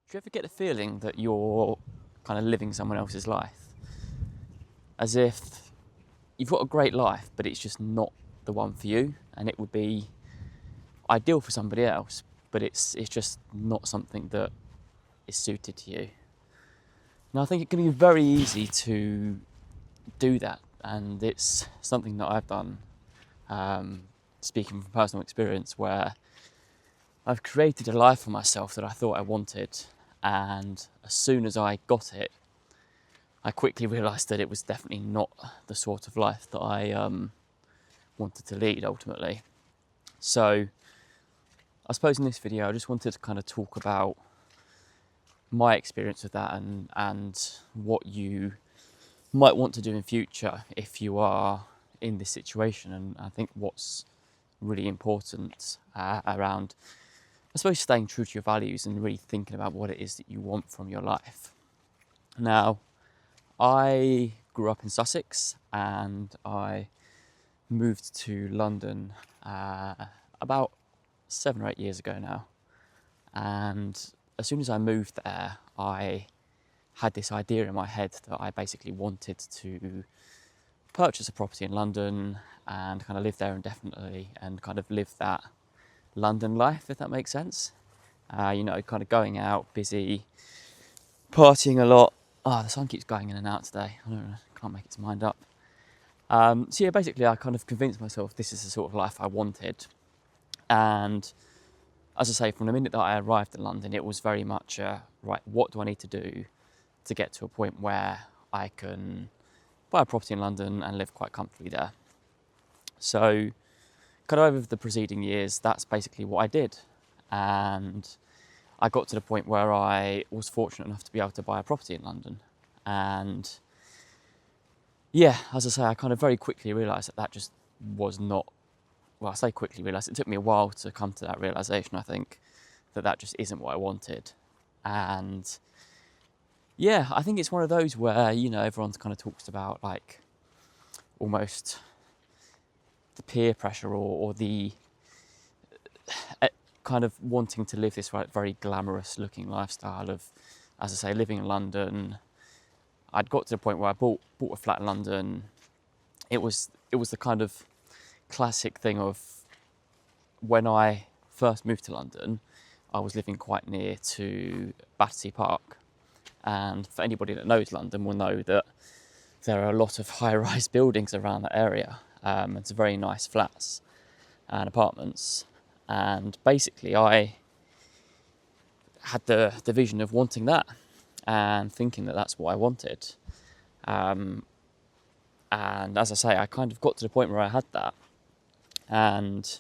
Do you ever get the feeling that you're kind of living someone else's life? As if you've got a great life, but it's just not the one for you, and it would be ideal for somebody else, but it's just not something that is suited to you. Now, I think it can be very easy to do that, and it's something that I've done, speaking from personal experience, where I've created a life for myself that I thought I wanted, and as soon as I got it, I quickly realised that it was definitely not the sort of life that I wanted to lead ultimately. So I suppose in this video I just wanted to kind of talk about my experience with that and what you might want to do in future if you are in this situation. And I think what's really important around, I suppose, staying true to your values and really thinking about what it is that you want from your life. Now, I grew up in Sussex and I moved to London about 7 or 8 years ago now. And as soon as I moved there, I had this idea in my head that I basically wanted to purchase a property in London and kind of live there indefinitely and kind of live that London life, if that makes sense. Kind of going out, busy, partying a lot. Oh, the sun keeps going in and out today. I don't know, can't make its mind up. So yeah, basically I kind of convinced myself this is the sort of life I wanted. And as I say, from the minute that I arrived in London, it was very much, right, what do I need to do to get to a point where I can buy a property in London and live quite comfortably there? So kind of over the preceding years, that's basically what I did. And I got to the point where I was fortunate enough to be able to buy a property in London. And yeah, as I say, I kind of very quickly realised that just was not, well, I say quickly realised, it took me a while to come to that realisation, I think, that just isn't what I wanted. And yeah, I think it's one of those where, everyone's kind of talks about like almost the peer pressure or the kind of wanting to live this very glamorous looking lifestyle of, as I say, living in London. I'd got to the point where I bought a flat in London. It was the kind of classic thing of when I first moved to London, I was living quite near to Battersea Park. And for anybody that knows London will know that there are a lot of high-rise buildings around that area. It's very nice flats and apartments. And basically I had the vision of wanting that and thinking that that's what I wanted. And as I say, I kind of got to the point where I had that. And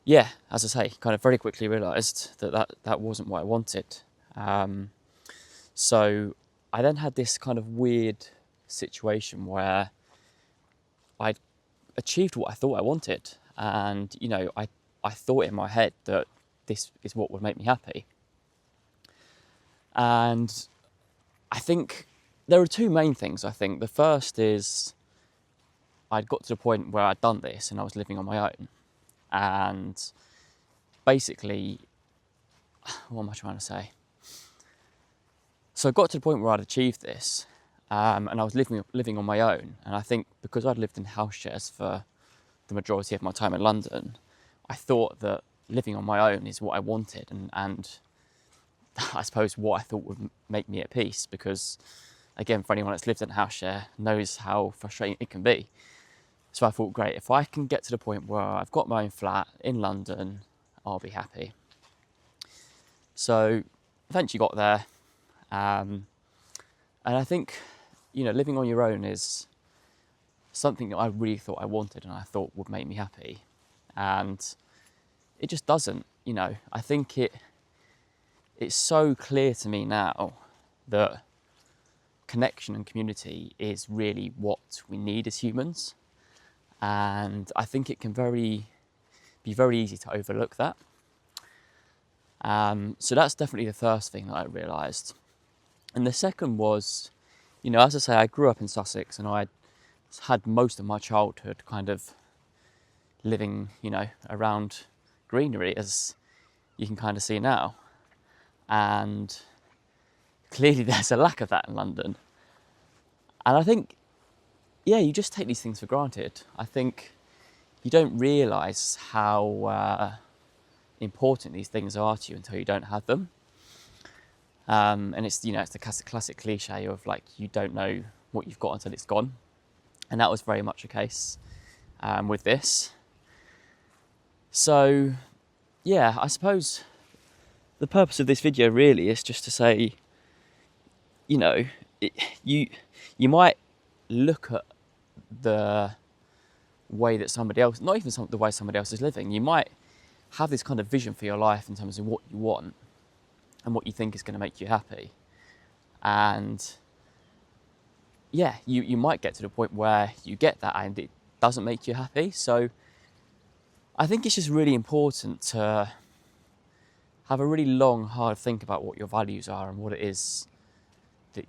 yeah, as I say, kind of very quickly realised that wasn't what I wanted. So I then had this kind of weird situation where I'd achieved what I thought I wanted. And, I thought in my head that this is what would make me happy. And I think there are two main things, I think. The first is I'd got to the point where I'd done this and I was living on my own. And basically, what am I trying to say? So I got to the point where I'd achieved this, and I was living on my own. And I think because I'd lived in house shares for the majority of my time in London, I thought that living on my own is what I wanted, and I suppose what I thought would make me at peace, because again, for anyone that's lived in a house share knows how frustrating it can be. So I thought, great, if I can get to the point where I've got my own flat in London, I'll be happy. So eventually got there. And I think, living on your own is something that I really thought I wanted and I thought would make me happy. And it just doesn't, I think it's so clear to me now that connection and community is really what we need as humans. And I think it can be very easy to overlook that. So that's definitely the first thing that I realised. And the second was, as I say, I grew up in Sussex and I had most of my childhood kind of living, around greenery, as you can kind of see now. and clearly there's a lack of that in London. And I think, yeah, you just take these things for granted. I think you don't realise how important these things are to you until you don't have them. And it's, it's the classic cliche of like, you don't know what you've got until it's gone. And that was very much a case with this. So, yeah, I suppose the purpose of this video really is just to say, you might look at the way that somebody else, not even the way somebody else is living, you might have this kind of vision for your life in terms of what you want and what you think is going to make you happy. And yeah, you might get to the point where you get that and it doesn't make you happy. So I think it's just really important to have a really long, hard think about what your values are and what it is that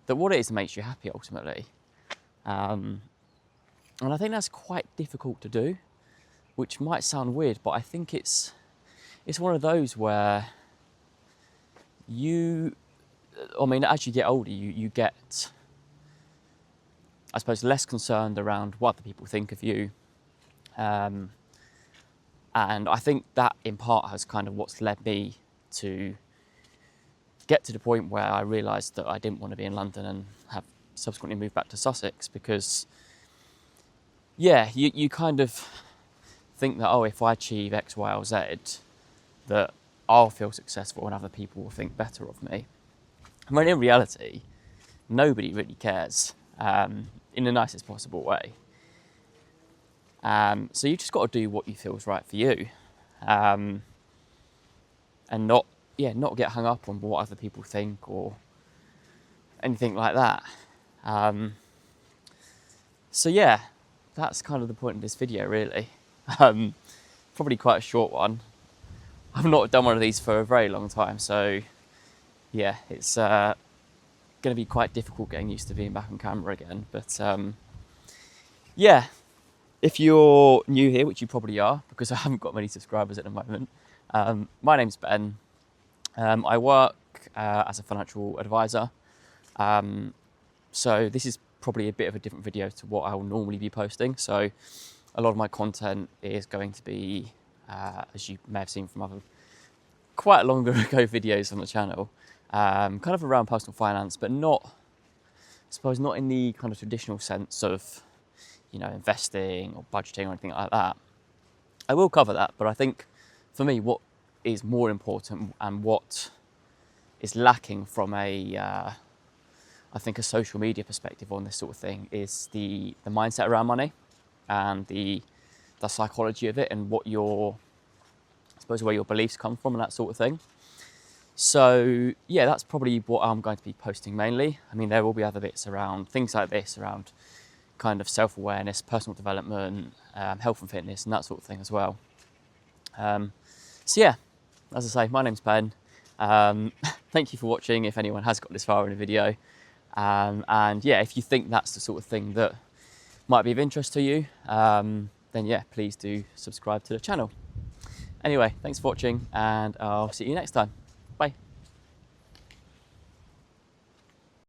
what it is that makes you happy ultimately. And I think that's quite difficult to do, which might sound weird, but I think it's one of those where as you get older, you get, I suppose, less concerned around what other people think of you. And I think that in part has kind of what's led me to get to the point where I realised that I didn't want to be in London and have subsequently moved back to Sussex, because yeah, you kind of think that, if I achieve X, Y, or Z, that I'll feel successful and other people will think better of me. When in reality, nobody really cares, in the nicest possible way. So you just got to do what you feel is right for you, and not get hung up on what other people think or anything like that. So yeah, that's kind of the point of this video, really. Probably quite a short one. I've not done one of these for a very long time, so yeah, it's going to be quite difficult getting used to being back on camera again. But yeah, if you're new here, which you probably are, because I haven't got many subscribers at the moment, my name's Ben. I work as a financial advisor. So this is probably a bit of a different video to what I will normally be posting. So a lot of my content is going to be, as you may have seen from other quite longer ago videos on the channel, kind of around personal finance, but not in the kind of traditional sense of, investing or budgeting or anything like that. I will cover that, but I think for me, what is more important and what is lacking from a social media perspective on this sort of thing is the mindset around money and the psychology of it, and where your beliefs come from and that sort of thing. So yeah, that's probably what I'm going to be posting mainly. I mean, there will be other bits around things like this, around kind of self-awareness, personal development, health and fitness and that sort of thing as well. So yeah, as I say, my name's Ben. Thank you for watching, if anyone has got this far in a video. And yeah, if you think that's the sort of thing that might be of interest to you, then yeah, please do subscribe to the channel. Anyway, thanks for watching, and I'll see you next time.